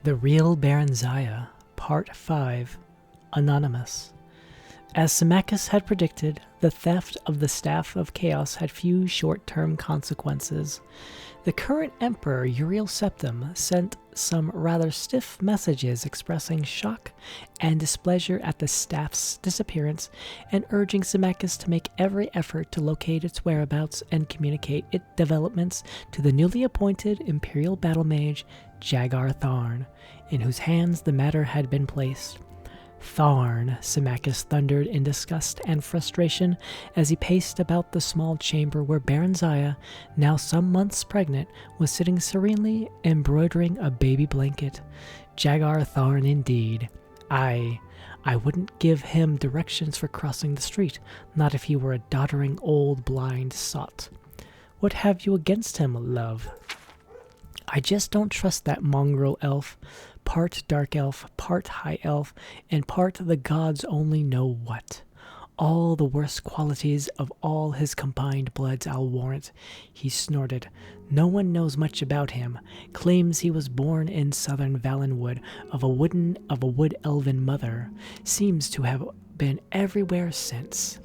The Real Barenziah, Part 5, Anonymous. As Symmachus had predicted, the theft of the Staff of Chaos had few short-term consequences. The current Emperor, Uriel Septim, sent some rather stiff messages expressing shock and displeasure at the staff's disappearance and urging Symmachus to make every effort to locate its whereabouts and communicate its developments to the newly appointed Imperial Battle Mage, Jagar Tharn, in whose hands the matter had been placed. Tharn, Symmachus thundered in disgust and frustration as he paced about the small chamber where Barenziah, now some months pregnant, was sitting serenely embroidering a baby blanket. Jagar Tharn indeed. I wouldn't give him directions for crossing the street, not if he were a doddering old blind sot. What have you against him, love? I just don't trust that mongrel elf. Part dark elf, part high elf, and part the gods only know what. All the worst qualities of all his combined bloods, I'll warrant. He snorted. No one knows much about him. Claims he was born in southern Valenwood of a wood elven mother. Seems to have been everywhere since.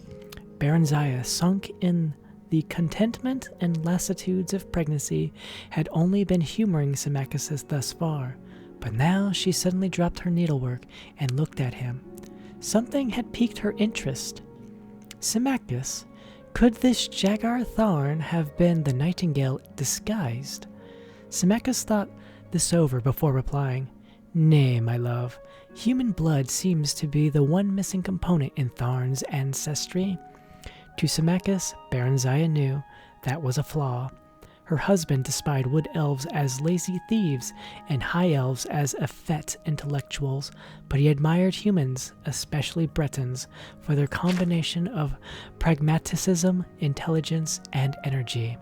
Barenziah, sunk in the contentment and lassitudes of pregnancy, had only been humoring Symmachus thus far. But now she suddenly dropped her needlework and looked at him. Something had piqued her interest. Symmachus, could this Jagar Tharn have been the nightingale disguised? Symmachus thought this over before replying. Nay, my love, human blood seems to be the one missing component in Tharn's ancestry. To Symmachus, Barenziah knew that was a flaw. Her husband despised wood elves as lazy thieves and high elves as effete intellectuals, but he admired humans, especially Bretons, for their combination of pragmaticism, intelligence, and energy.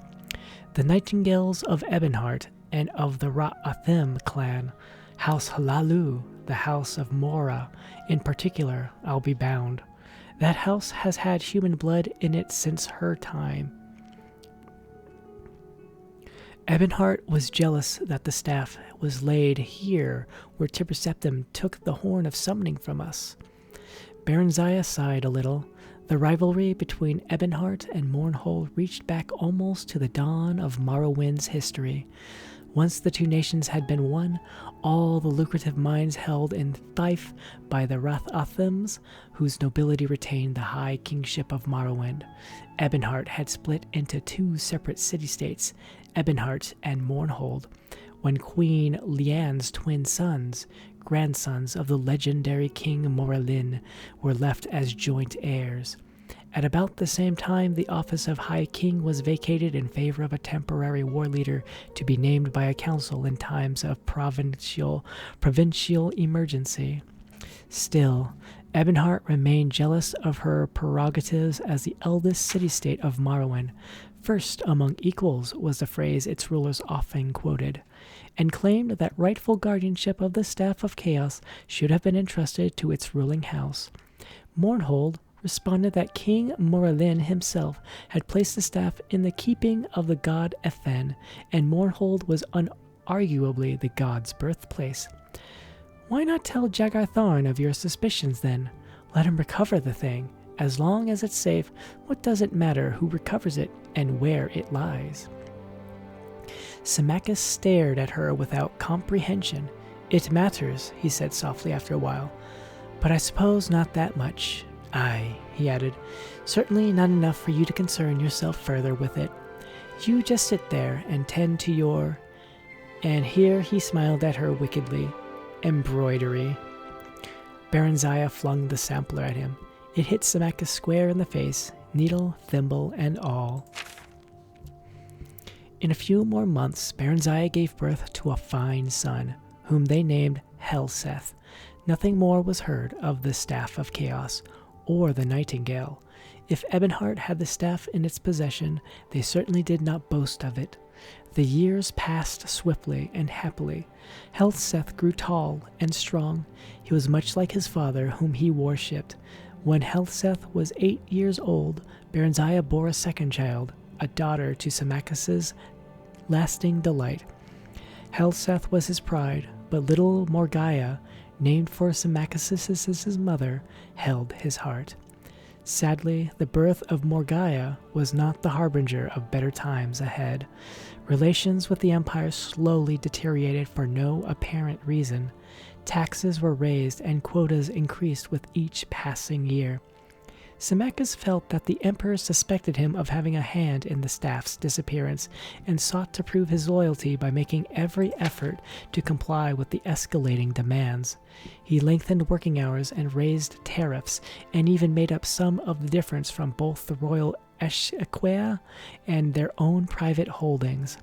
The Nightingales of Ebonheart and of the Ra'athim clan, House Halalu, the House of Mora in particular, I'll be bound. That house has had human blood in it since her time. Ebonheart was jealous that the staff was laid here where Tiber Septim took the horn of summoning from us. Barenziah sighed a little. The rivalry between Ebonheart and Mournhold reached back almost to the dawn of Morrowind's history. Once the two nations had been one, all the lucrative mines held in fief by the Rathathims, whose nobility retained the high kingship of Morrowind. Ebonheart had split into two separate city-states, Ebonheart and Mournhold, when Queen Lianne's twin sons, grandsons of the legendary King Morelin, were left as joint heirs. At about the same time, the office of High King was vacated in favor of a temporary war leader to be named by a council in times of provincial emergency. Still, Ebonheart remained jealous of her prerogatives as the eldest city-state of Morrowind. First among equals was the phrase its rulers often quoted, and claimed that rightful guardianship of the Staff of Chaos should have been entrusted to its ruling house. Mournhold responded that King Morelin himself had placed the staff in the keeping of the god Ethen, and Mournhold was unarguably the god's birthplace. Why not tell Jagar Tharn of your suspicions, then? Let him recover the thing. As long as it's safe, what does it matter who recovers it and where it lies? Symmachus stared at her without comprehension. It matters, he said softly after a while, but I suppose not that much. Aye, he added, certainly not enough for you to concern yourself further with it. You just sit there and tend to your... And here he smiled at her wickedly. Embroidery. Barenziah flung the sampler at him. It hit Symmachus square in the face, needle, thimble, and all. In a few more months, Barenziah gave birth to a fine son, whom they named Helseth. Nothing more was heard of the Staff of Chaos, or the Nightingale. If Ebonheart had the staff in its possession, they certainly did not boast of it. The years passed swiftly and happily. Helseth grew tall and strong. He was much like his father, whom he worshipped. When Helseth was 8 years old, Barenziah bore a second child, a daughter to Symmachus's lasting delight. Helseth was his pride, but little Morgaya, named for Symmachus' mother, held his heart. Sadly, the birth of Morgaya was not the harbinger of better times ahead. Relations with the empire slowly deteriorated for no apparent reason. Taxes were raised and quotas increased with each passing year. Symmachus felt that the emperor suspected him of having a hand in the staff's disappearance and sought to prove his loyalty by making every effort to comply with the escalating demands. He lengthened working hours and raised tariffs, and even made up some of the difference from both the royal eschequia and their own private holdings.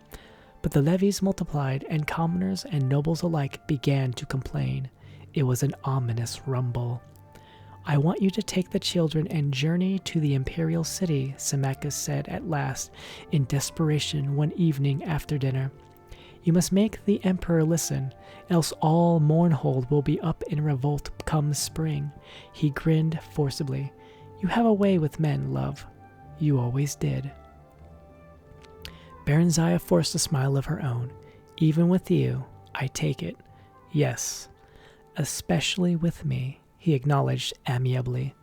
But the levies multiplied, and commoners and nobles alike began to complain. It was an ominous rumble. "I want you to take the children and journey to the imperial city," Symmachus said at last, in desperation one evening after dinner. "You must make the emperor listen, else all Mournhold will be up in revolt come spring." He grinned forcibly. "You have a way with men, love. You always did." Barenziah forced a smile of her own. "Even with you, I take it. Yes, especially with me," he acknowledged amiably.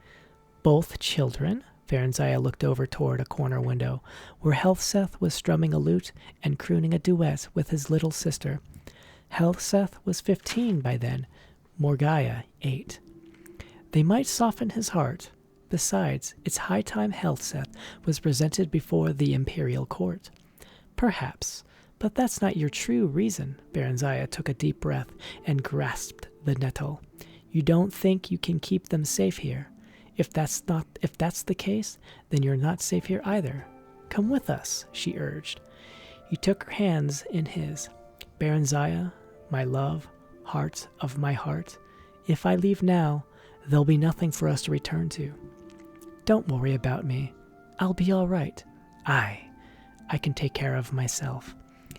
"Both children?" Barenziah looked over toward a corner window, where Healthseth was strumming a lute and crooning a duet with his little sister. Healthseth was 15 by then, Morgaya 8. They might soften his heart. Besides, it's high time Healthseth was presented before the imperial court. "Perhaps, but that's not your true reason." Barenziah took a deep breath and grasped the nettle. "You don't think you can keep them safe here? If that's the case, then you're not safe here either. Come with us," she urged. He took her hands in his. "Barenziah, my love, heart of my heart, if I leave now, there'll be nothing for us to return to. Don't worry about me. I'll be all right. I can take care of myself,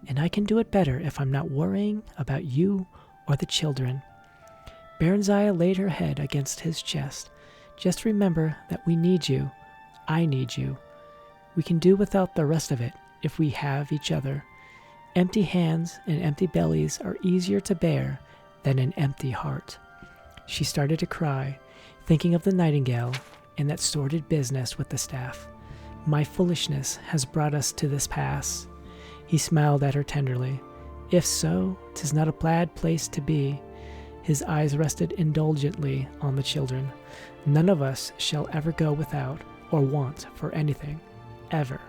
and I can do it better if I'm not worrying about you or the children." Barenziah laid her head against his chest. "Just remember that we need you. I need you. We can do without the rest of it if we have each other. Empty hands and empty bellies are easier to bear than an empty heart." She started to cry, thinking of the nightingale and that sordid business with the staff. "My foolishness has brought us to this pass." He smiled at her tenderly. "If so, 'tis not a bad place to be." His eyes rested indulgently on the children. "None of us shall ever go without or want for anything. Ever.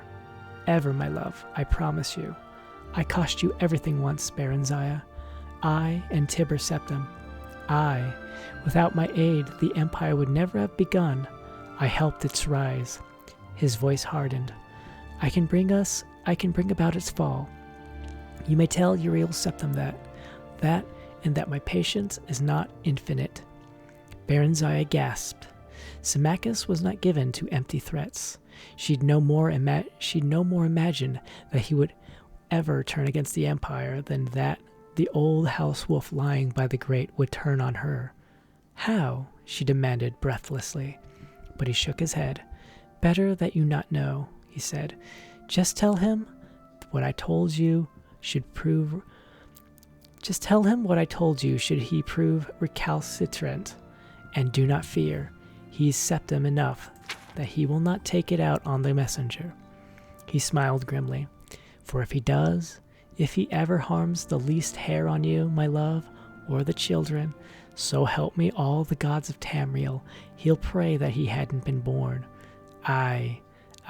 Ever, my love, I promise you. I cost you everything once, Barenziah. I and Tiber Septim. I. Without my aid, the empire would never have begun. I helped its rise." His voice hardened. I can bring about its fall. You may tell Real Septim that, and that my patience is not infinite." Barenziah gasped. Symmachus was not given to empty threats. She'd no more imagined that he would ever turn against the empire than that the old house wolf lying by the grate would turn on her. "How?" she demanded breathlessly. But he shook his head. "Better that you not know," he said. Just tell him what I told you should he prove recalcitrant. And do not fear, he's Septim enough that he will not take it out on the messenger." He smiled grimly. "For if he does, if he ever harms the least hair on you, my love, or the children, so help me all the gods of Tamriel, he'll pray that he hadn't been born.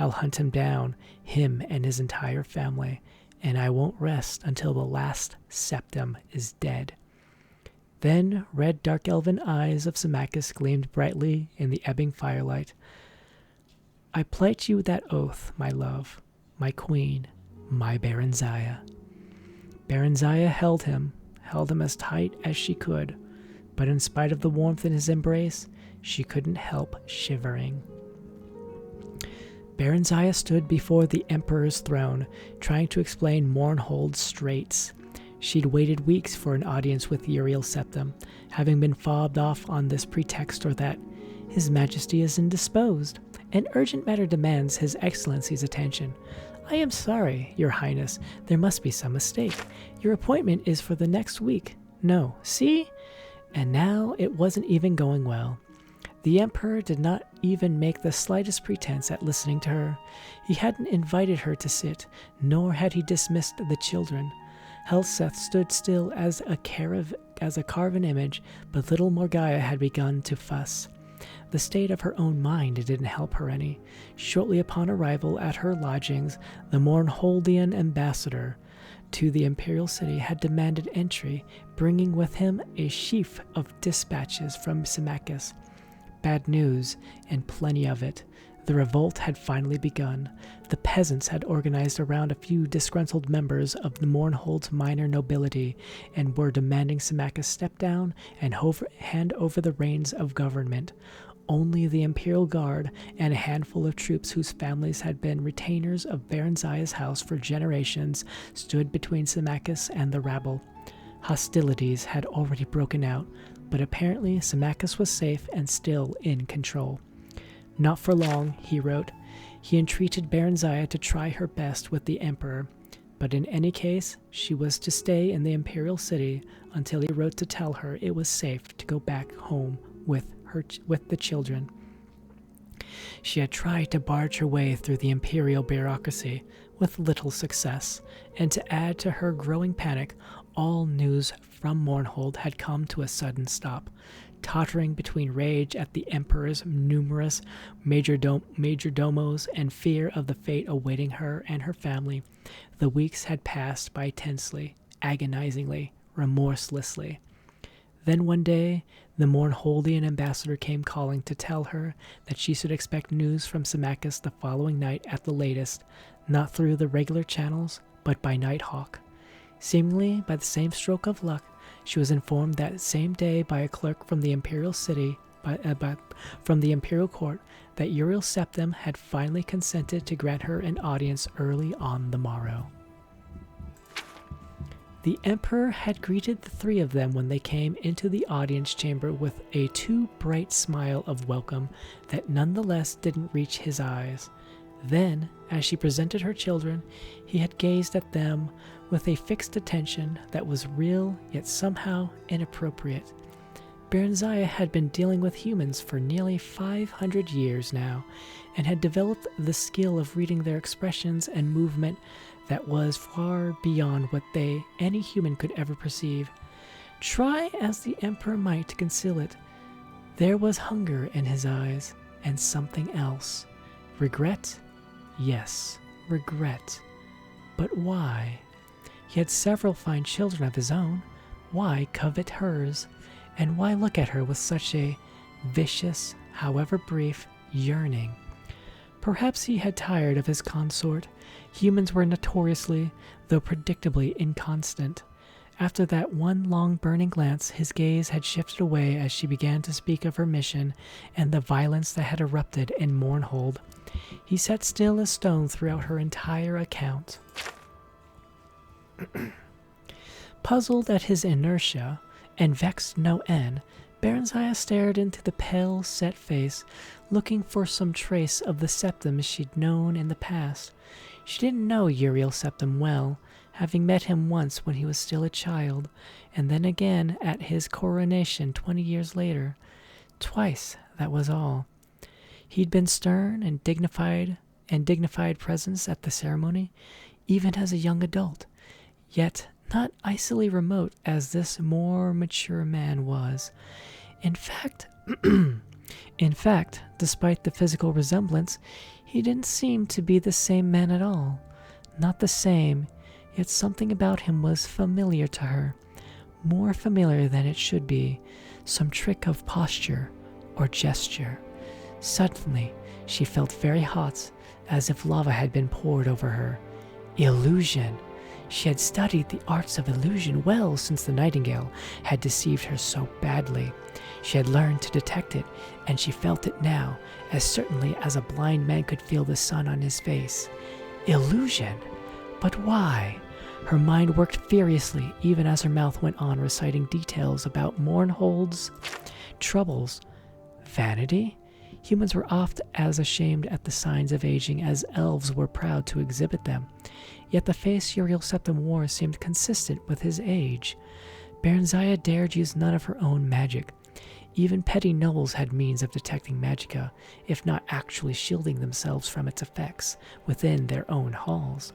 I'll hunt him down, him and his entire family, and I won't rest until the last Septim is dead." Then red dark elven eyes of Symmachus gleamed brightly in the ebbing firelight. "I plight you that oath, my love, my queen, my Barenziah." Barenziah held him as tight as she could, but in spite of the warmth in his embrace, she couldn't help shivering. Barenziah stood before the emperor's throne, trying to explain Mournhold's straits. She'd waited weeks for an audience with Uriel Septim, having been fobbed off on this pretext or that. "His Majesty is indisposed, and urgent matter demands His Excellency's attention. I am sorry, Your Highness, there must be some mistake. Your appointment is for the next week. No, see? And now it wasn't even going well. The Emperor did not even make the slightest pretense at listening to her. He hadn't invited her to sit, nor had he dismissed the children. Helseth stood still as a carven image, but little Morgaya had begun to fuss. The state of her own mind didn't help her any. Shortly upon arrival at her lodgings, the Mournholdian ambassador to the imperial city had demanded entry, bringing with him a sheaf of dispatches from Symmachus. Bad news, and plenty of it. The revolt had finally begun. The peasants had organized around a few disgruntled members of the Mournhold's minor nobility and were demanding Symmachus step down and hand over the reins of government. Only the Imperial Guard and a handful of troops whose families had been retainers of Barenziah's house for generations stood between Symmachus and the rabble. Hostilities had already broken out, but apparently Symmachus was safe and still in control. Not for long, he wrote. He entreated Barenziah to try her best with the Emperor, but in any case, she was to stay in the imperial city until he wrote to tell her it was safe to go back home with the children. She had tried to barge her way through the imperial bureaucracy with little success, and to add to her growing panic, all news from Mournhold had come to a sudden stop. Tottering between rage at the Emperor's numerous majordomos and fear of the fate awaiting her and her family, the weeks had passed by tensely, agonizingly, remorselessly. Then one day, the Mournholdian ambassador came calling to tell her that she should expect news from Symmachus the following night at the latest, not through the regular channels, but by Nighthawk. Seemingly by the same stroke of luck, she was informed that same day by a clerk from the imperial city, from the imperial court, that Uriel Septim had finally consented to grant her an audience early on the morrow. The Emperor had greeted the three of them when they came into the audience chamber with a too bright smile of welcome that nonetheless didn't reach his eyes. Then, as she presented her children, he had gazed at them with a fixed attention that was real yet somehow inappropriate. Barenziah had been dealing with humans for nearly 500 years now, and had developed the skill of reading their expressions and movement that was far beyond what any human could ever perceive. Try as the Emperor might to conceal it, there was hunger in his eyes, and something else. Regret? Yes, regret. But why? He had several fine children of his own. Why covet hers? And why look at her with such a vicious, however brief, yearning? Perhaps he had tired of his consort. Humans were notoriously, though predictably, inconstant. After that one long burning glance, his gaze had shifted away as she began to speak of her mission and the violence that had erupted in Mournhold. He sat still as stone throughout her entire account. Puzzled at his inertia, and vexed no end, Barenziah stared into the pale, set face, looking for some trace of the Septim she'd known in the past. She didn't know Uriel Septim well, having met him once when he was still a child, and then again at his coronation 20 years later. Twice, that was all. He'd been stern and dignified presence at the ceremony, even as a young adult, yet not icily remote as this more mature man was. In fact, despite the physical resemblance, he didn't seem to be the same man at all. Not the same, yet something about him was familiar to her, more familiar than it should be, some trick of posture or gesture. Suddenly, she felt very hot, as if lava had been poured over her. Illusion! She had studied the arts of illusion well since the nightingale had deceived her so badly. She had learned to detect it, and she felt it now, as certainly as a blind man could feel the sun on his face. Illusion! But why? Her mind worked furiously, even as her mouth went on reciting details about Mournhold's troubles. Vanity? Humans were oft as ashamed at the signs of aging as elves were proud to exhibit them. Yet the face Uriel Septim wore seemed consistent with his age. Barenziah dared use none of her own magic. Even petty nobles had means of detecting magicka, if not actually shielding themselves from its effects within their own halls.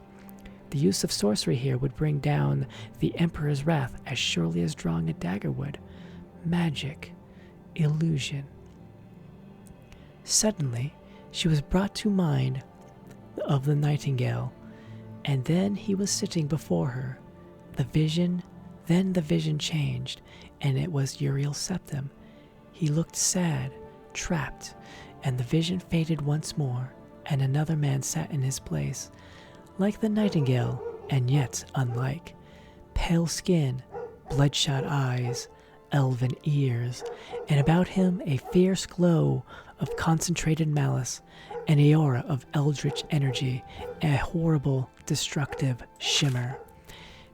The use of sorcery here would bring down the Emperor's wrath as surely as drawing a dagger would. Magic. Illusion. Suddenly, she was brought to mind of the nightingale, and then he was sitting before her. Then the vision changed, and it was Uriel Septim. He looked sad, trapped, and the vision faded once more, and another man sat in his place, like the nightingale, and yet unlike. Pale skin, bloodshot eyes, elven ears, and about him a fierce glow of concentrated malice, an aura of eldritch energy, a horrible, destructive shimmer.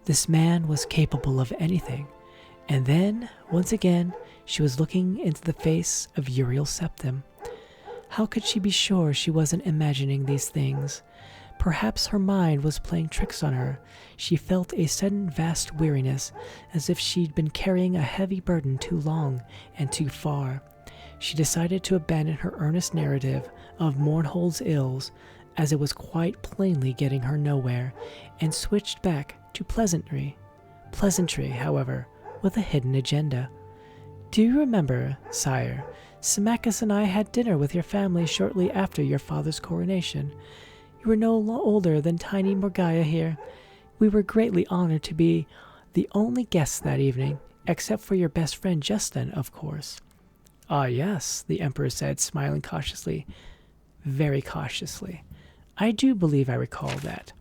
This man was capable of anything. And then, once again, she was looking into the face of Uriel Septim. How could she be sure she wasn't imagining these things? Perhaps her mind was playing tricks on her. She felt a sudden vast weariness, as if she'd been carrying a heavy burden too long and too far. She decided to abandon her earnest narrative of Mournhold's ills, as it was quite plainly getting her nowhere, and switched back to pleasantry. Pleasantry, however, with a hidden agenda. Do you remember, sire, Symmachus and I had dinner with your family shortly after your father's coronation. You were no older than tiny Morgaya here. We were greatly honored to be the only guests that evening, except for your best friend Justin, of course. Ah, yes, the Emperor said, smiling cautiously. Very cautiously. I do believe I recall that.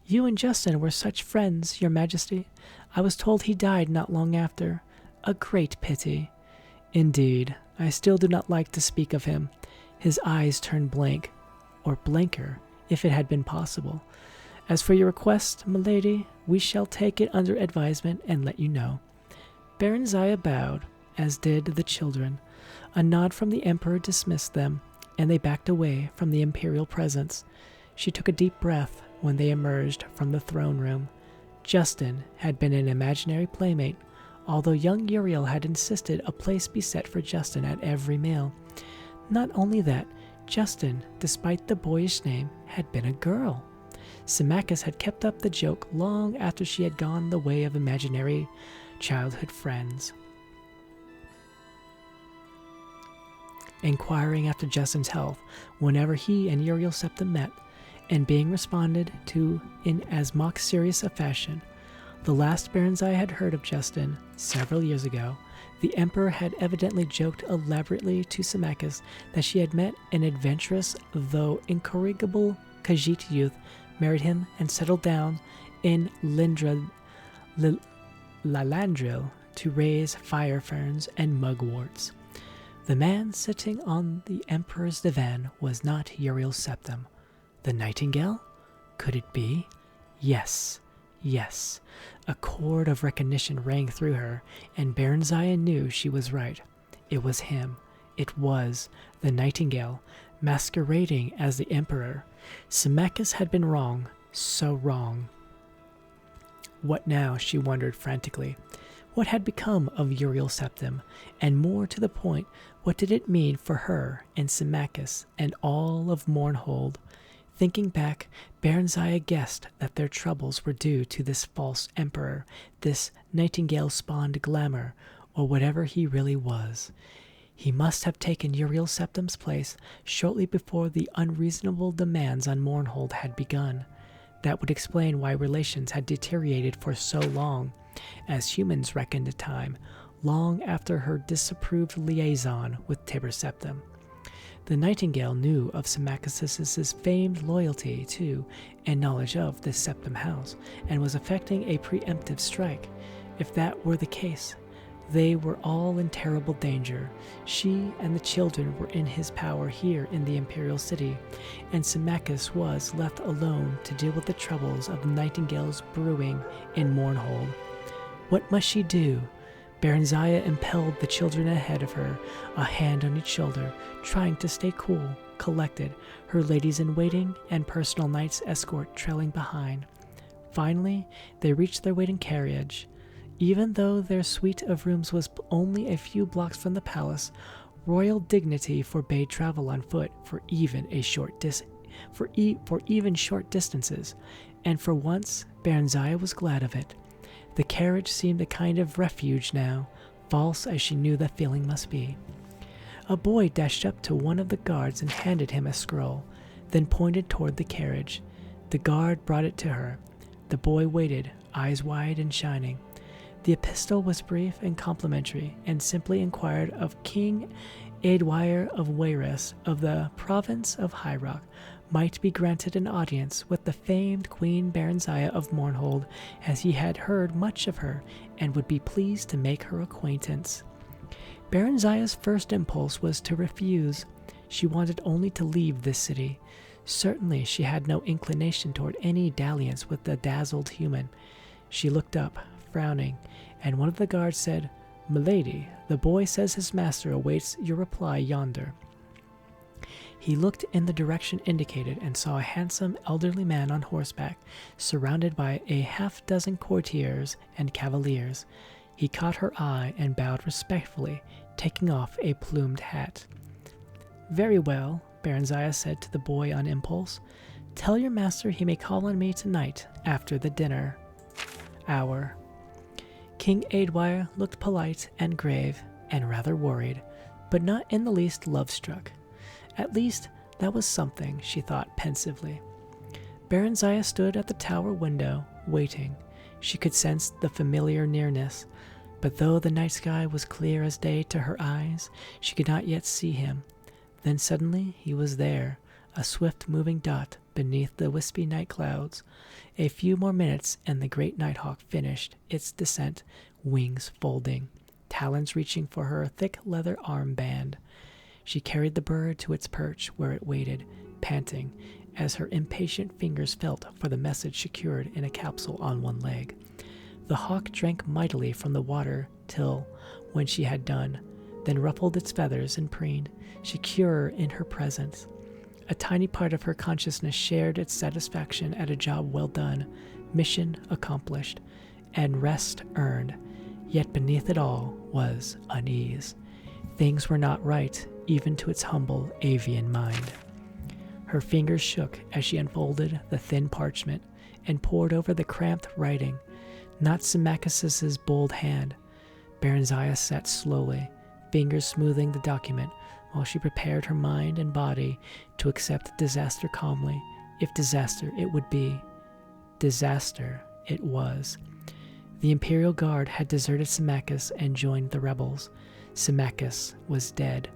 You and Justin were such friends, your majesty. I was told he died not long after. A great pity. Indeed, I still do not like to speak of him. His eyes turned blank, or blanker, if it had been possible. As for your request, milady, we shall take it under advisement and let you know. Barenziah bowed, as did the children. A nod from the Emperor dismissed them, and they backed away from the imperial presence. She took a deep breath when they emerged from the throne room. Justin had been an imaginary playmate, although young Uriel had insisted a place be set for Justin at every meal. Not only that, Justin, despite the boyish name, had been a girl. Symmachus had kept up the joke long after she had gone the way of imaginary childhood friends. Inquiring after Justin's health whenever he and Uriel Septim met, and being responded to in as mock serious a fashion. The last Barenziah had heard of Justin, several years ago, the Emperor had evidently joked elaborately to Symmachus that she had met an adventurous, though incorrigible Khajiit youth, married him, and settled down in Lalandril to raise fire ferns and mugworts. The man sitting on the Emperor's divan was not Uriel Septim. The nightingale? Could it be? Yes, yes. A chord of recognition rang through her, and Barenziah knew she was right. It was him. It was the nightingale, masquerading as the Emperor. Symmachus had been wrong, so wrong. What now, she wondered frantically. What had become of Uriel Septim? And more to the point, what did it mean for her and Symmachus and all of Mournhold? Thinking back, Barenziah guessed that their troubles were due to this false emperor, this nightingale-spawned glamour, or whatever he really was. He must have taken Uriel Septim's place shortly before the unreasonable demands on Mournhold had begun. That would explain why relations had deteriorated for so long, as humans reckoned the time, long after her disapproved liaison with Tiber Septim. The nightingale knew of Symmachus's famed loyalty to and knowledge of the Septim house, and was effecting a preemptive strike. If that were the case, they were all in terrible danger. She and the children were in his power here in the imperial city, and Symmachus was left alone to deal with the troubles of the nightingales brewing in Mournhold. What must she do? Barenziah impelled the children ahead of her, a hand on each shoulder, trying to stay cool, collected, her ladies-in-waiting and personal knight's escort trailing behind. Finally, they reached their waiting carriage. Even though their suite of rooms was only a few blocks from the palace, royal dignity forbade travel on foot for even short distances, and for once Barenziah was glad of it. The carriage seemed a kind of refuge now, false as she knew the feeling must be. A boy dashed up to one of the guards and handed him a scroll, then pointed toward the carriage. The guard brought it to her. The boy waited, eyes wide and shining. The epistle was brief and complimentary, and simply inquired of King Aedwire of Wayrus of the province of High Rock might be granted an audience with the famed Queen Barenziah of Mournhold, as he had heard much of her and would be pleased to make her acquaintance. Barenziah's first impulse was to refuse. She wanted only to leave this city. Certainly she had no inclination toward any dalliance with the dazzled human. She looked up, frowning, and one of the guards said, "Milady, the boy says his master awaits your reply yonder." He looked in the direction indicated and saw a handsome elderly man on horseback, surrounded by a half-dozen courtiers and cavaliers. He caught her eye and bowed respectfully, taking off a plumed hat. "Very well," Barenziah said to the boy on impulse. "Tell your master he may call on me tonight after the dinner hour." King Aedwire looked polite and grave and rather worried, but not in the least love-struck. At least that was something, she thought pensively. Barenziah stood at the tower window, waiting. She could sense the familiar nearness, but though the night sky was clear as day to her eyes, she could not yet see him. Then suddenly he was there, a swift-moving dot beneath the wispy night clouds. A few more minutes and the great nighthawk finished its descent, wings folding, talons reaching for her thick leather armband. She carried the bird to its perch, where it waited, panting, as her impatient fingers felt for the message secured in a capsule on one leg. The hawk drank mightily from the water till, when she had done, then ruffled its feathers and preened, secure in her presence. A tiny part of her consciousness shared its satisfaction at a job well done, mission accomplished, and rest earned. Yet beneath it all was unease. Things were not right, even to its humble avian mind. Her fingers shook as she unfolded the thin parchment and pored over the cramped writing. Not Symmachus's bold hand. Barenziah sat slowly, fingers smoothing the document, while she prepared her mind and body to accept disaster calmly. If disaster it would be. Disaster it was. The Imperial Guard had deserted Symmachus and joined the rebels. Symmachus was dead.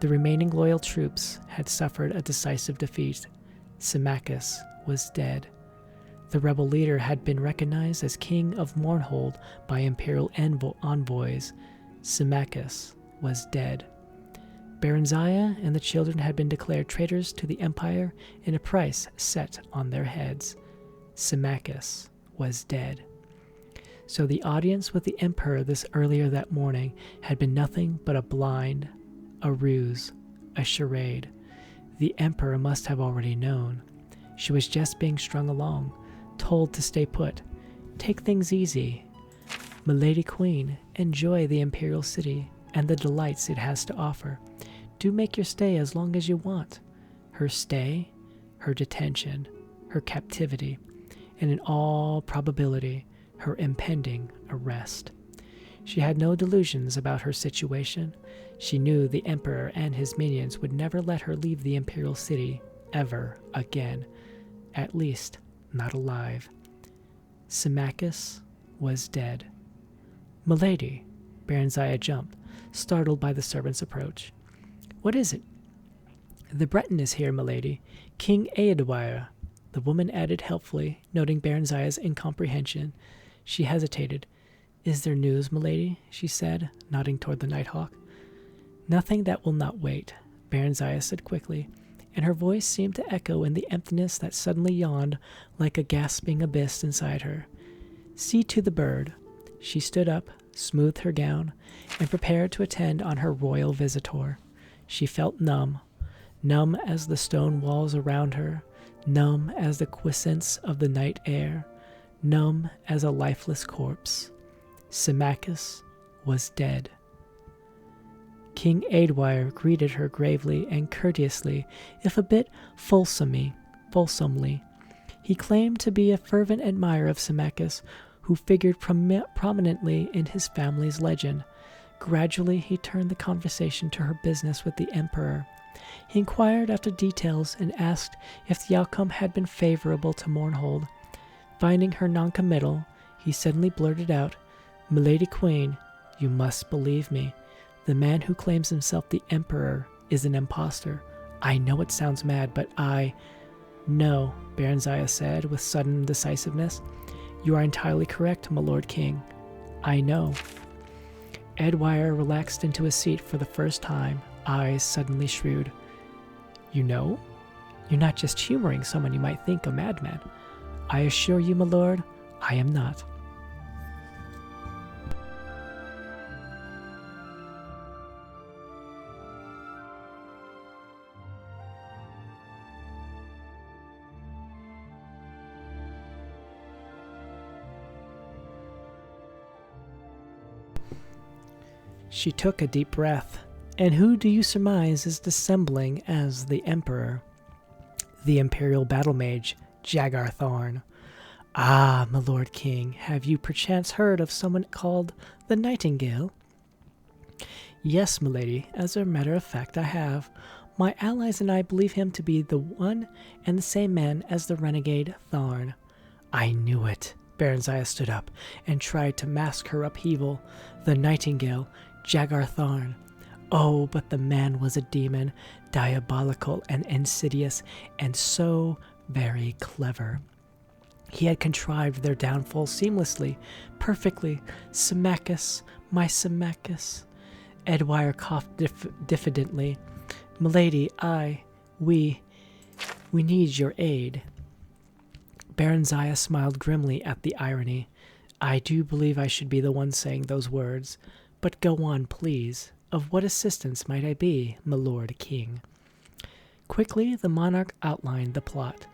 The remaining loyal troops had suffered a decisive defeat. Symmachus was dead. The rebel leader had been recognized as King of Mournhold by Imperial envoys. Symmachus was dead. Barenziah and the children had been declared traitors to the Empire in a price set on their heads. Symmachus was dead. So the audience with the Emperor this earlier that morning had been nothing but a blind, a ruse, a charade. The Emperor must have already known. She was just being strung along, told to stay put, take things easy. Milady Queen, enjoy the Imperial City and the delights it has to offer. Do make your stay as long as you want. Her stay, her detention, her captivity, and in all probability, her impending arrest. She had no delusions about her situation. She knew the Emperor and his minions would never let her leave the Imperial City ever again. At least, not alive. Symmachus was dead. "Milady," Barenziah jumped, startled by the servant's approach. "What is it?" "The Breton is here, milady. King Aedwire," the woman added helpfully, noting Barenziah's incomprehension. She hesitated. "Is there news, milady?" she said, nodding toward the nighthawk. "Nothing that will not wait," Barenziah said quickly, and her voice seemed to echo in the emptiness that suddenly yawned like a gasping abyss inside her. "See to the bird." She stood up, smoothed her gown, and prepared to attend on her royal visitor. She felt numb as the stone walls around her, numb as the quiescence of the night air, numb as a lifeless corpse. Symmachus was dead. King Eadwire greeted her gravely and courteously, if a bit fulsomely. He claimed to be a fervent admirer of Symmachus, who figured prominently in his family's legend. Gradually, he turned the conversation to her business with the emperor. He inquired after details and asked if the outcome had been favorable to Mournhold. Finding her noncommittal, he suddenly blurted out, "Milady Queen, you must believe me. The man who claims himself the emperor is an impostor. I know it sounds mad, but No, Barenziah said with sudden decisiveness. You are entirely correct, my lord king. I know. Eadwire relaxed into his seat for the first time, eyes suddenly shrewd. You know? You're not just humoring someone you might think a madman. I assure you, my lord, I am not. She took a deep breath. And who do you surmise is dissembling as the Emperor? The Imperial Battle Mage, Jagar Thorn. Ah, my lord king, have you perchance heard of someone called the Nightingale? Yes, milady, as a matter of fact I have. My allies and I believe him to be the one and the same man as the renegade Thorn. I knew it. Barenziah stood up and tried to mask her upheaval. The Nightingale, Jagar Thorn. Oh, but the man was a demon, diabolical and insidious, and so very clever. He had contrived their downfall seamlessly, perfectly. Symmachus, my Symmachus. Eadwire coughed diffidently. Milady, we need your aid. Barenziah smiled grimly at the irony. I do believe I should be the one saying those words, but go on, please. Of what assistance might I be, my lord king? Quickly, the monarch outlined the plot.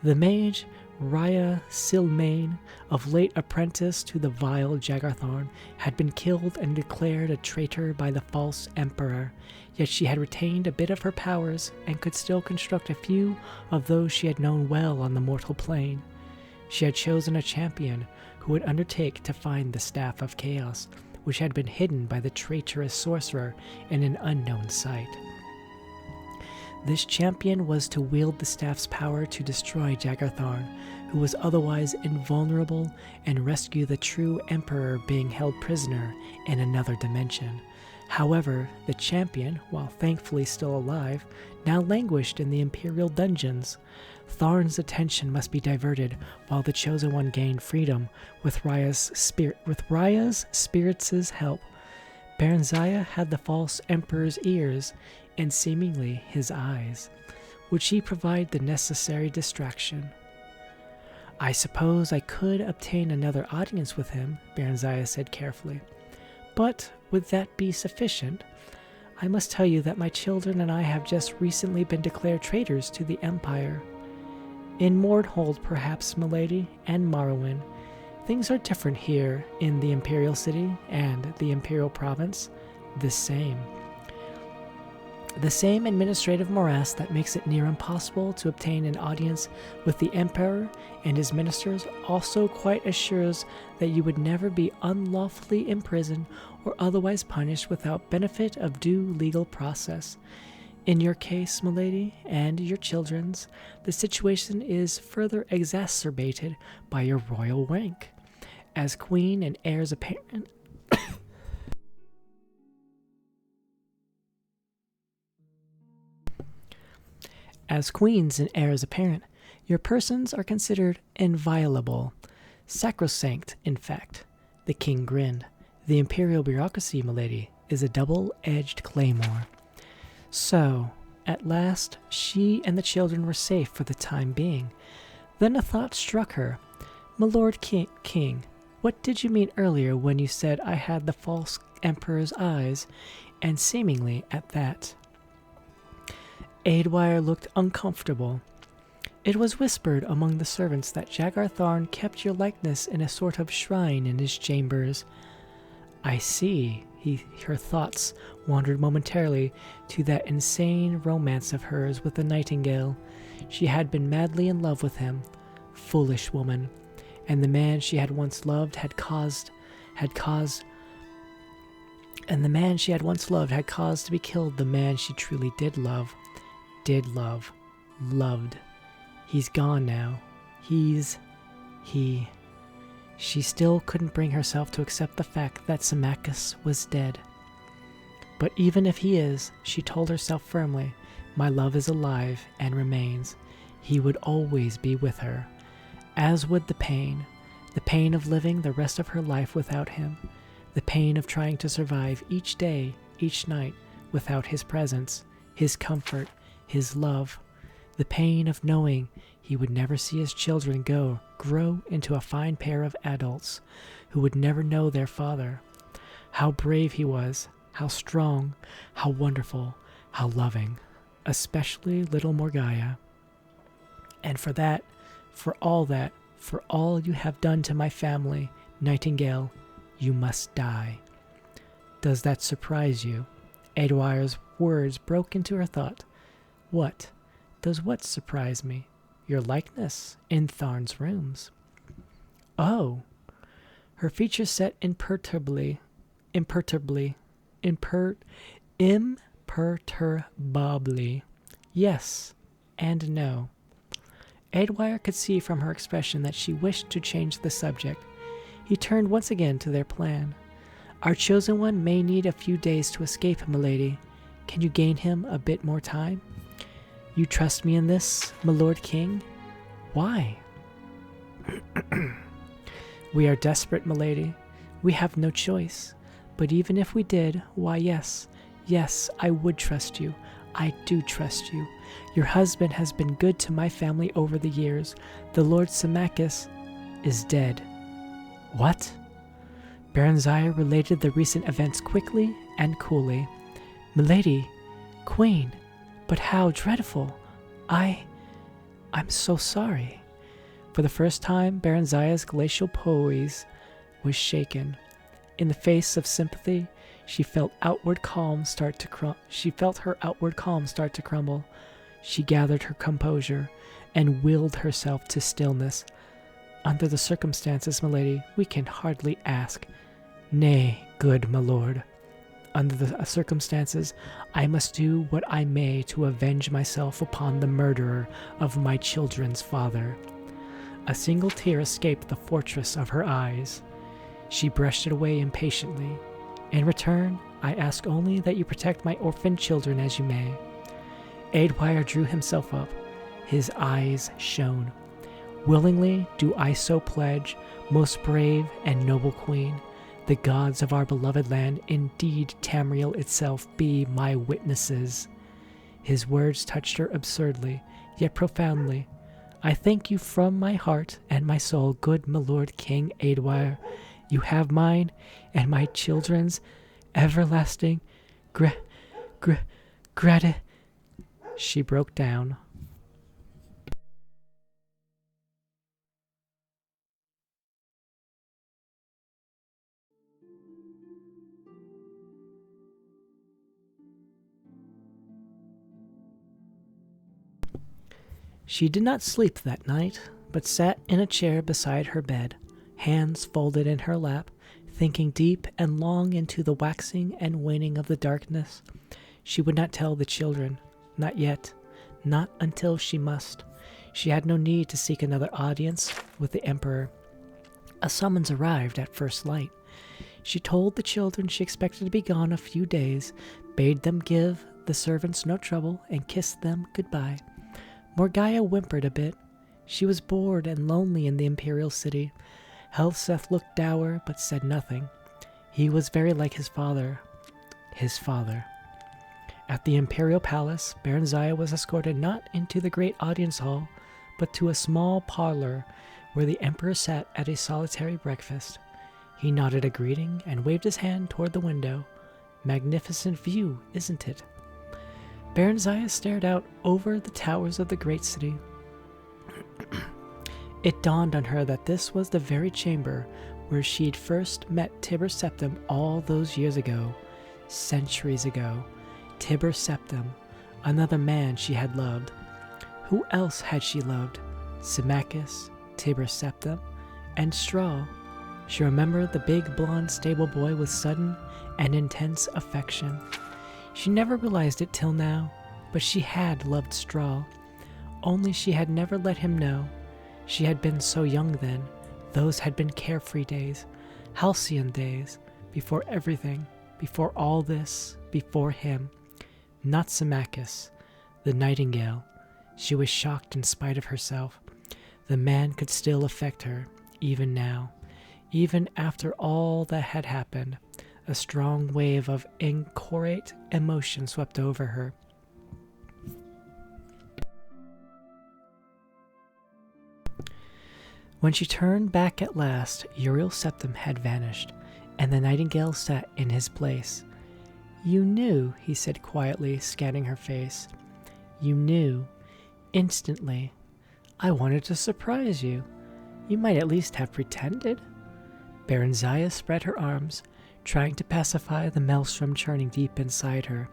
The mage, Raya Silmain, of late apprentice to the vile Jagarthorn, had been killed and declared a traitor by the false emperor, yet she had retained a bit of her powers and could still construct a few of those she had known well on the mortal plane. She had chosen a champion who would undertake to find the Staff of Chaos, which had been hidden by the traitorous sorcerer in an unknown site. This champion was to wield the staff's power to destroy Jagarthorn, who was otherwise invulnerable, and rescue the true emperor being held prisoner in another dimension. However, the champion, while thankfully still alive, now languished in the imperial dungeons. Thorn's attention must be diverted while the Chosen One gained freedom with Raya's spirits' help. Barenziah had the false emperor's ears and seemingly his eyes. Would she provide the necessary distraction? I suppose I could obtain another audience with him, Barenziah said carefully. But would that be sufficient? I must tell you that my children and I have just recently been declared traitors to the Empire. In Mournhold, perhaps, milady, and Morrowind. Things are different here in the Imperial City and the Imperial Province. The same administrative morass that makes it near impossible to obtain an audience with the Emperor and his ministers also quite assures that you would never be unlawfully imprisoned or otherwise punished without benefit of due legal process. In your case, milady, and your children's, the situation is further exacerbated by your royal rank. As queen and heirs apparent, As queens and heirs apparent, your persons are considered inviolable, sacrosanct, in fact. The king grinned. The imperial bureaucracy, milady, is a double-edged claymore. So, at last, she and the children were safe for the time being. Then a thought struck her. My lord king, what did you mean earlier when you said I had the false emperor's eyes, and seemingly at that? Eadwire looked uncomfortable. It was whispered among the servants that Jagar Thorn kept your likeness in a sort of shrine in his chambers. I see. Her thoughts wandered momentarily to that insane romance of hers with the nightingale. She had been madly in love with him. Foolish woman. And the man she had once loved had caused to be killed the man she truly did love. Loved. He's gone now. He. She still couldn't bring herself to accept the fact that Symmachus was dead. But even if he is, she told herself firmly, my love is alive and remains. He would always be with her, as would the pain of living the rest of her life without him, the pain of trying to survive each day, each night, without his presence, his comfort, his love, the pain of knowing he would never see his children grow into a fine pair of adults who would never know their father. How brave he was, how strong, how wonderful, how loving, especially little Morgaya. And for all you have done to my family, Nightingale, you must die. Does that surprise you? Edwire's words broke into her thought. What? Does what surprise me? Your likeness in Tharn's rooms. Oh. Her features set imperturbably. Yes and no. Edwire could see from her expression that she wished to change the subject. He turned once again to their plan. Our chosen one may need a few days to escape, milady. Can you gain him a bit more time? You trust me in this, my Lord King? Why? We are desperate, milady. We have no choice. But even if we did, why yes, I would trust you. I do trust you. Your husband has been good to my family over the years. The Lord Symmachus is dead. What? Barenziah related the recent events quickly and coolly. Milady, Queen, but how dreadful. I'm so sorry. For the first time, Barenziah's glacial poise was shaken. In the face of sympathy, she felt her outward calm start to crumble. She gathered her composure and willed herself to stillness. Under the circumstances, milady, we can hardly ask. Nay, good my lord. Under the circumstances, I must do what I may to avenge myself upon the murderer of my children's father. A single tear escaped the fortress of her eyes. She brushed it away impatiently. In return, I ask only that you protect my orphaned children as you may. Edwire drew himself up. His eyes shone. Willingly do I so pledge, most brave and noble queen. The gods of our beloved land, indeed Tamriel itself, be my witnesses. His words touched her absurdly, yet profoundly. I thank you from my heart and my soul, good my lord King Edwire. You have mine and my children's everlasting gratitude. She broke down. She did not sleep that night, but sat in a chair beside her bed, hands folded in her lap, thinking deep and long into the waxing and waning of the darkness. She would not tell the children, not yet, not until she must. She had no need to seek another audience with the Emperor. A summons arrived at first light. She told the children she expected to be gone a few days, bade them give the servants no trouble, and kissed them goodbye. Morgaya whimpered a bit. She was bored and lonely in the imperial city. Helseth looked dour, but said nothing. He was very like his father. His father. At the imperial palace, Barenziah was escorted not into the great audience hall, but to a small parlor where the emperor sat at a solitary breakfast. He nodded a greeting and waved his hand toward the window. Magnificent view, isn't it? Barenziah stared out over the towers of the great city. It dawned on her that this was the very chamber where she'd first met Tiber Septim all those years ago, centuries ago. Tiber Septim, another man she had loved. Who else had she loved? Symmachus, Tiber Septim, and Straw. She remembered the big blonde stable boy with sudden and intense affection. She never realized it till now, but she had loved Straw. Only she had never let him know. She had been so young then. Those had been carefree days, halcyon days, before everything, before all this, before him. Not Symmachus, the nightingale. She was shocked in spite of herself. The man could still affect her, even now. Even after all that had happened, a strong wave of inchoate emotion swept over her. When she turned back at last, Uriel Septim had vanished, and the nightingale sat in his place. "You knew," he said quietly, scanning her face. "You knew. Instantly. I wanted to surprise you. You might at least have pretended." Barenziah spread her arms, trying to pacify the maelstrom churning deep inside her.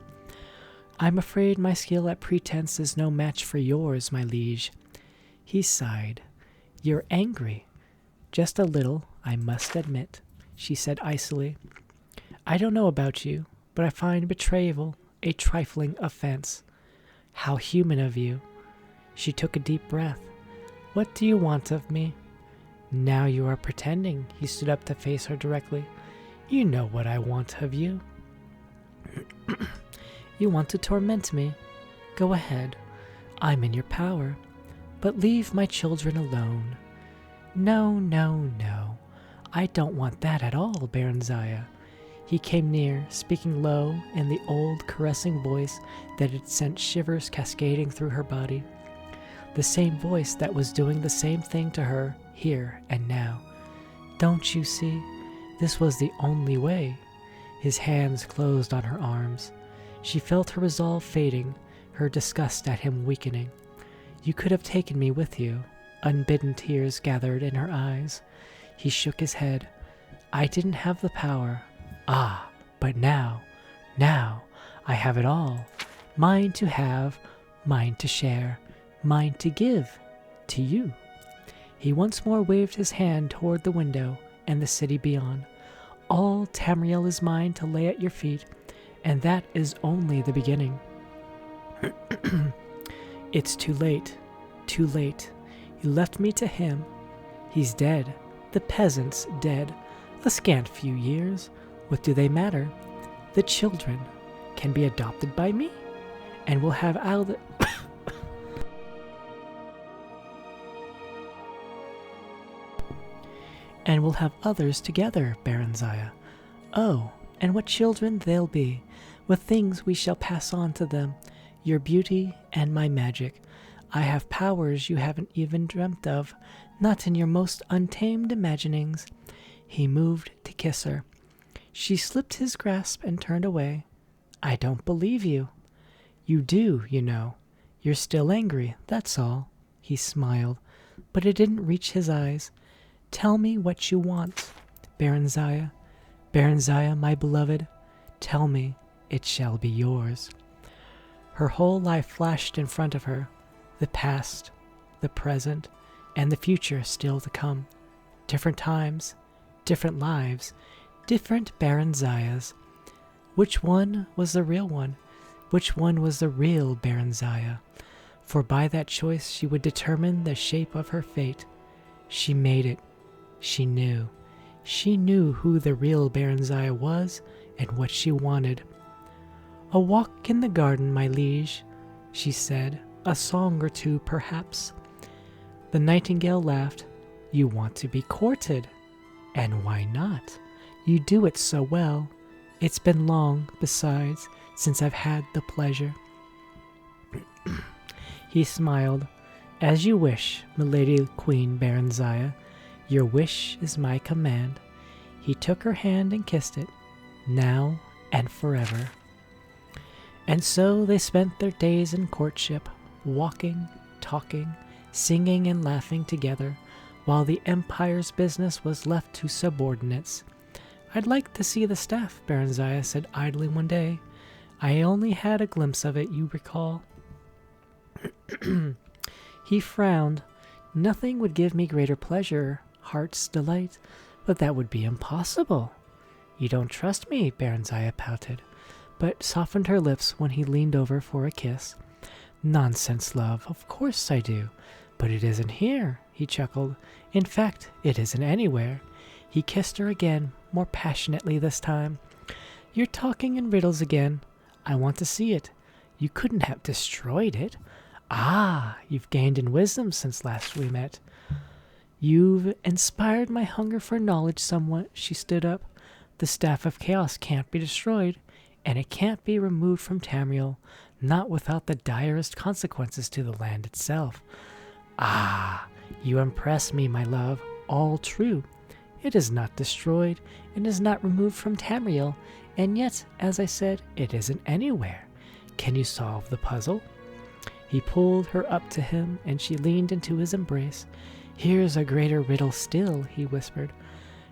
"I'm afraid my skill at pretense is no match for yours, my liege." He sighed. "You're angry." "Just a little, I must admit," she said icily. "I don't know about you, but I find betrayal a trifling offense." "How human of you." She took a deep breath. "What do you want of me?" "Now you are pretending." He stood up to face her directly. "You know what I want of you." "You want to torment me? Go ahead. I'm in your power. But leave my children alone." "No, no, no. I don't want that at all, Barenziah." He came near, speaking low in the old caressing voice that had sent shivers cascading through her body. The same voice that was doing the same thing to her here and now. "Don't you see? This was the only way." His hands closed on her arms. She felt her resolve fading, her disgust at him weakening. "You could have taken me with you." Unbidden tears gathered in her eyes. He shook his head. "I didn't have the power. Ah, but now, I have it all. Mine to have, mine to share, mine to give, to you." He once more waved his hand toward the window and the city beyond. "All Tamriel is mine to lay at your feet, and that is only the beginning." "It's too late, too late. You left me to him. He's dead, the peasant's dead. A scant few years. What do they matter? The children can be adopted by me, and we'll have and we'll have others together, Barenziah. Oh, and what children they'll be, with things we shall pass on to them, your beauty and my magic. I have powers you haven't even dreamt of, not in your most untamed imaginings." He moved to kiss her. She slipped his grasp and turned away. "I don't believe you." "You do, you know. You're still angry, that's all." He smiled, but it didn't reach his eyes. "Tell me what you want, Barenziah. Barenziah, my beloved. Tell me, it shall be yours." Her whole life flashed in front of her. The past, the present, and the future still to come. Different times, different lives, different Barenziahs. Which one was the real one? Which one was the real Barenziah? For by that choice she would determine the shape of her fate. She made it. She knew. She knew who the real Barenziah was and what she wanted. "A walk in the garden, my liege," she said. "A song or two, perhaps." The nightingale laughed. "You want to be courted. And why not? You do it so well. It's been long, besides, since I've had the pleasure." He smiled. "As you wish, milady Queen Barenziah. Your wish is my command." He took her hand and kissed it, now and forever. And so they spent their days in courtship, walking, talking, singing and laughing together, while the Empire's business was left to subordinates. "I'd like to see the staff," Barenziah said idly one day. "I only had a glimpse of it, you recall." He frowned. "Nothing would give me greater pleasure, heart's delight, but that would be impossible." "You don't trust me," Barenziah pouted, but softened her lips when he leaned over for a kiss. "Nonsense, love, of course I do, but it isn't here," he chuckled. "In fact, it isn't anywhere." He kissed her again, more passionately this time. "You're talking in riddles again. I want to see it. You couldn't have destroyed it. Ah, you've gained in wisdom since last we met." "You've inspired my hunger for knowledge somewhat." She stood up. "The Staff of Chaos can't be destroyed, and it can't be removed from Tamriel, not without the direst consequences to the land itself." "Ah, you impress me, my love. All true. It is not destroyed, and is not removed from Tamriel, and yet, as I said, it isn't anywhere. Can you solve the puzzle?" He pulled her up to him, and she leaned into his embrace. "Here's a greater riddle still," he whispered.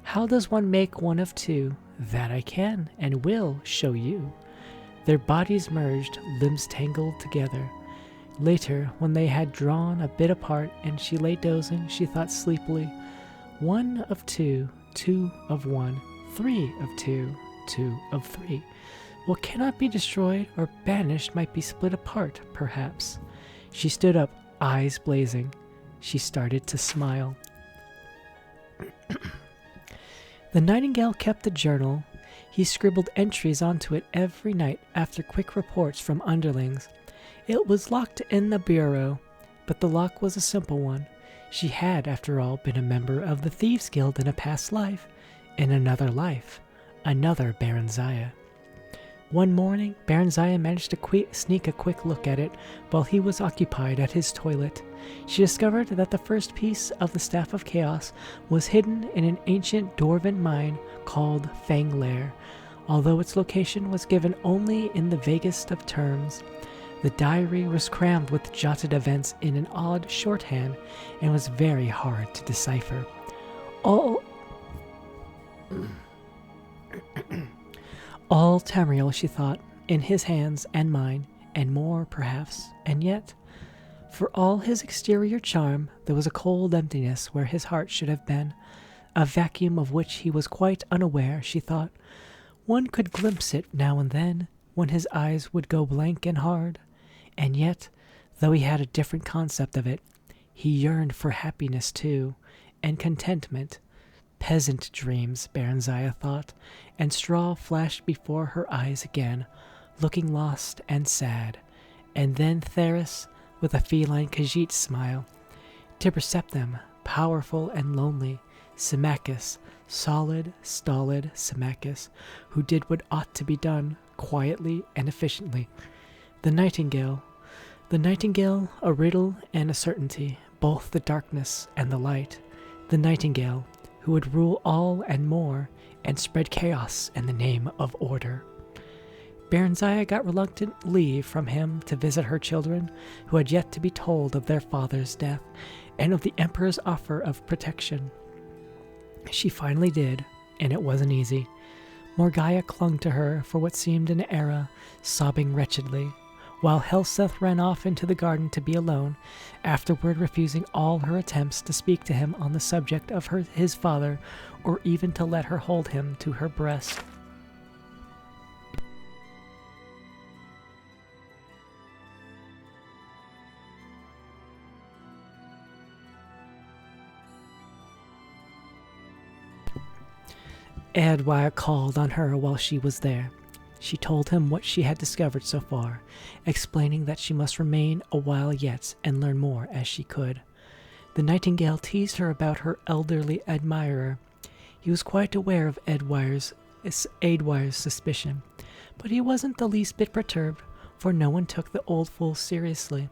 "How does one make one of two? That I can, and will, show you." Their bodies merged, limbs tangled together. Later, when they had drawn a bit apart and she lay dozing, she thought sleepily, "One of two, two of one, three of two, two of three. What cannot be destroyed or banished might be split apart, perhaps." She stood up, eyes blazing. She started to smile. The nightingale kept a journal. He scribbled entries onto it every night after quick reports from underlings. It was locked in the bureau, but the lock was a simple one. She had, after all, been a member of the Thieves' Guild in a past life. In another life. Another Barenziah. One morning, Barenziah managed to sneak a quick look at it while he was occupied at his toilet. She discovered that the first piece of the Staff of Chaos was hidden in an ancient dwarven mine called Fanglair, although its location was given only in the vaguest of terms. The diary was crammed with jotted events in an odd shorthand and was very hard to decipher. All Tamriel, she thought, in his hands and mine, and more, perhaps, and yet, for all his exterior charm, there was a cold emptiness where his heart should have been, a vacuum of which he was quite unaware, she thought. One could glimpse it now and then, when his eyes would go blank and hard, and yet, though he had a different concept of it, he yearned for happiness too, and contentment. Peasant dreams, Barenziah thought, and straw flashed before her eyes again, looking lost and sad, and then Theris, with a feline Khajiit smile. To percept them, powerful and lonely, Symmachus, solid, stolid Symmachus, who did what ought to be done, quietly and efficiently. The nightingale, a riddle and a certainty, both the darkness and the light. The nightingale, who would rule all and more, and spread chaos in the name of order. Barenziah got reluctant leave from him to visit her children, who had yet to be told of their father's death, and of the Emperor's offer of protection. She finally did, and it wasn't easy. Morgaya clung to her for what seemed an era, sobbing wretchedly, while Helseth ran off into the garden to be alone, afterward refusing all her attempts to speak to him on the subject of his father, or even to let her hold him to her breast. Edwire called on her while she was there. She told him what she had discovered so far, explaining that she must remain a while yet and learn more as she could. The nightingale teased her about her elderly admirer. He was quite aware of Edwire's suspicion, but he wasn't the least bit perturbed, for no one took the old fool seriously.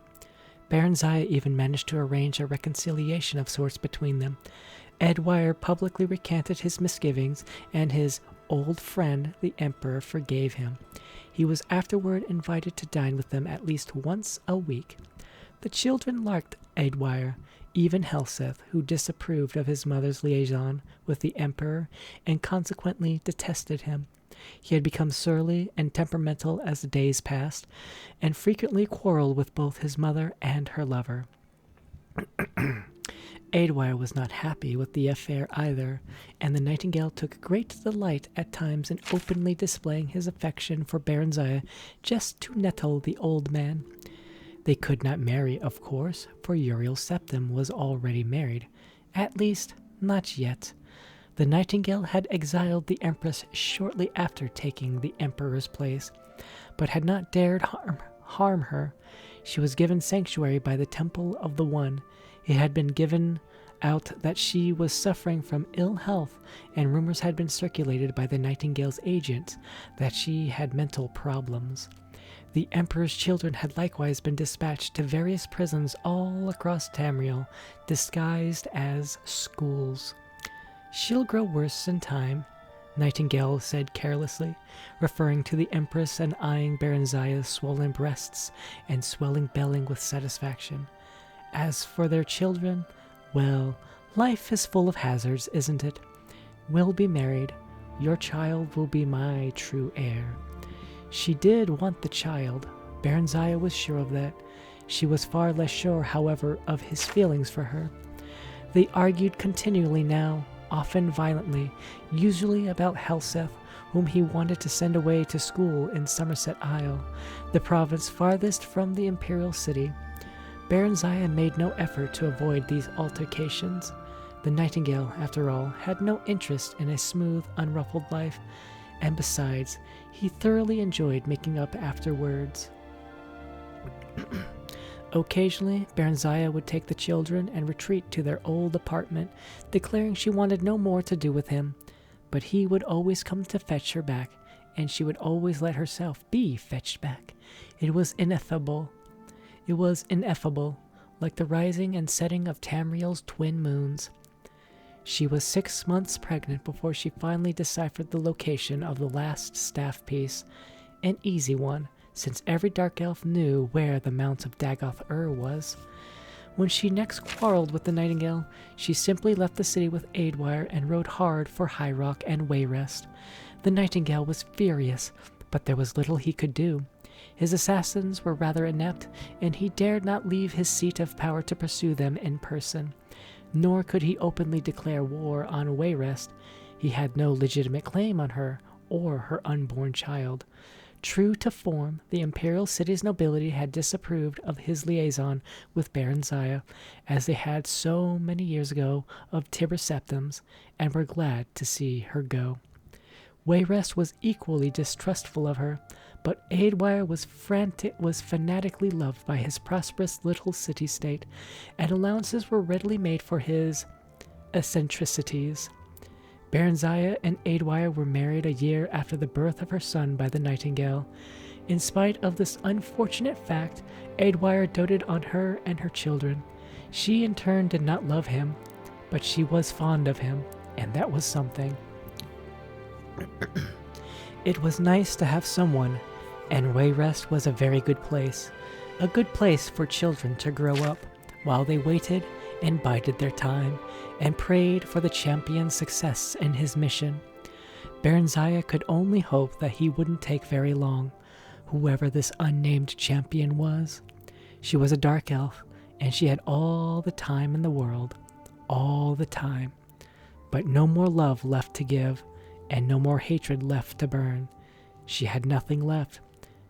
Barenziah even managed to arrange a reconciliation of sorts between them. Edwire publicly recanted his misgivings, and his old friend, the Emperor, forgave him. He was afterward invited to dine with them at least once a week. The children liked Edwire, Even Helseth, who disapproved of his mother's liaison with the emperor and consequently detested him. He had become surly and temperamental as the days passed, and frequently quarreled with both his mother and her lover. Eadwire was not happy with the affair either, and the Nightingale took great delight at times in openly displaying his affection for Barenziah just to nettle the old man. They could not marry, of course, for Uriel Septim was already married. At least, not yet. The Nightingale had exiled the Empress shortly after taking the Emperor's place, but had not dared harm her. She was given sanctuary by the Temple of the One. It had been given out that she was suffering from ill health, and rumors had been circulated by the Nightingale's agent that she had mental problems. The Emperor's children had likewise been dispatched to various prisons all across Tamriel, disguised as schools. "She'll grow worse in time," Nightingale said carelessly, referring to the Empress and eyeing Barenziah's swollen breasts and swelling belly with satisfaction. "As for their children, well, life is full of hazards, isn't it? We'll be married. Your child will be my true heir." She did want the child. Barenziah was sure of that. She was far less sure, however, of his feelings for her. They argued continually now, often violently, usually about Helseth, whom he wanted to send away to school in Somerset Isle, the province farthest from the imperial city. Barenziah made no effort to avoid these altercations. The Nightingale, after all, had no interest in a smooth, unruffled life, and besides, he thoroughly enjoyed making up afterwards. Occasionally, Barenziah would take the children and retreat to their old apartment, declaring she wanted no more to do with him. But he would always come to fetch her back, and she would always let herself be fetched back. It was ineffable, like the rising and setting of Tamriel's twin moons. She was 6 months pregnant before she finally deciphered the location of the last staff piece, an easy one, since every dark elf knew where the Mount of Dagoth-Ur was. When she next quarreled with the Nightingale, she simply left the city with Eadwire and rode hard for High Rock and Wayrest. The Nightingale was furious, but there was little he could do. His assassins were rather inept, and he dared not leave his seat of power to pursue them in person. Nor could he openly declare war on Wayrest. He had no legitimate claim on her or her unborn child. True to form, the imperial city's nobility had disapproved of his liaison with Barenziah, as they had so many years ago of Tiber Septim's, and were glad to see her go. Wayrest was equally distrustful of her, but Eadwire was fanatically loved by his prosperous little city-state, and allowances were readily made for his eccentricities. Barenziah and Eadwire were married a year after the birth of her son by the Nightingale. In spite of this unfortunate fact, Eadwire doted on her and her children. She in turn did not love him, but she was fond of him, and that was something. It was nice to have someone, and Wayrest was a very good place for children to grow up, while they waited and bided their time, and prayed for the champion's success in his mission. Barenziah could only hope that he wouldn't take very long, whoever this unnamed champion was. She was a dark elf, and she had all the time in the world, all the time, but no more love left to give, and no more hatred left to burn. She had nothing left,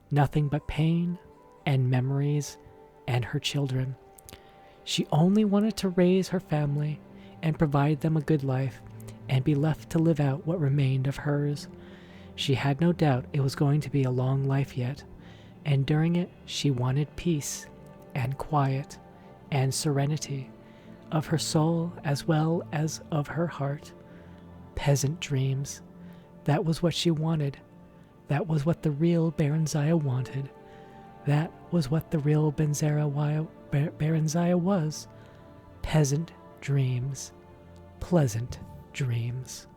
nothing but pain and memories and her children. She only wanted to raise her family and provide them a good life, and be left to live out what remained of hers. She had no doubt it was going to be a long life yet, and during it she wanted peace and quiet and serenity of her soul as well as of her heart. Peasant dreams. That was what she wanted. That was what the real Barenziah wanted. That was what the real Barenziah was. Peasant dreams. Pleasant dreams.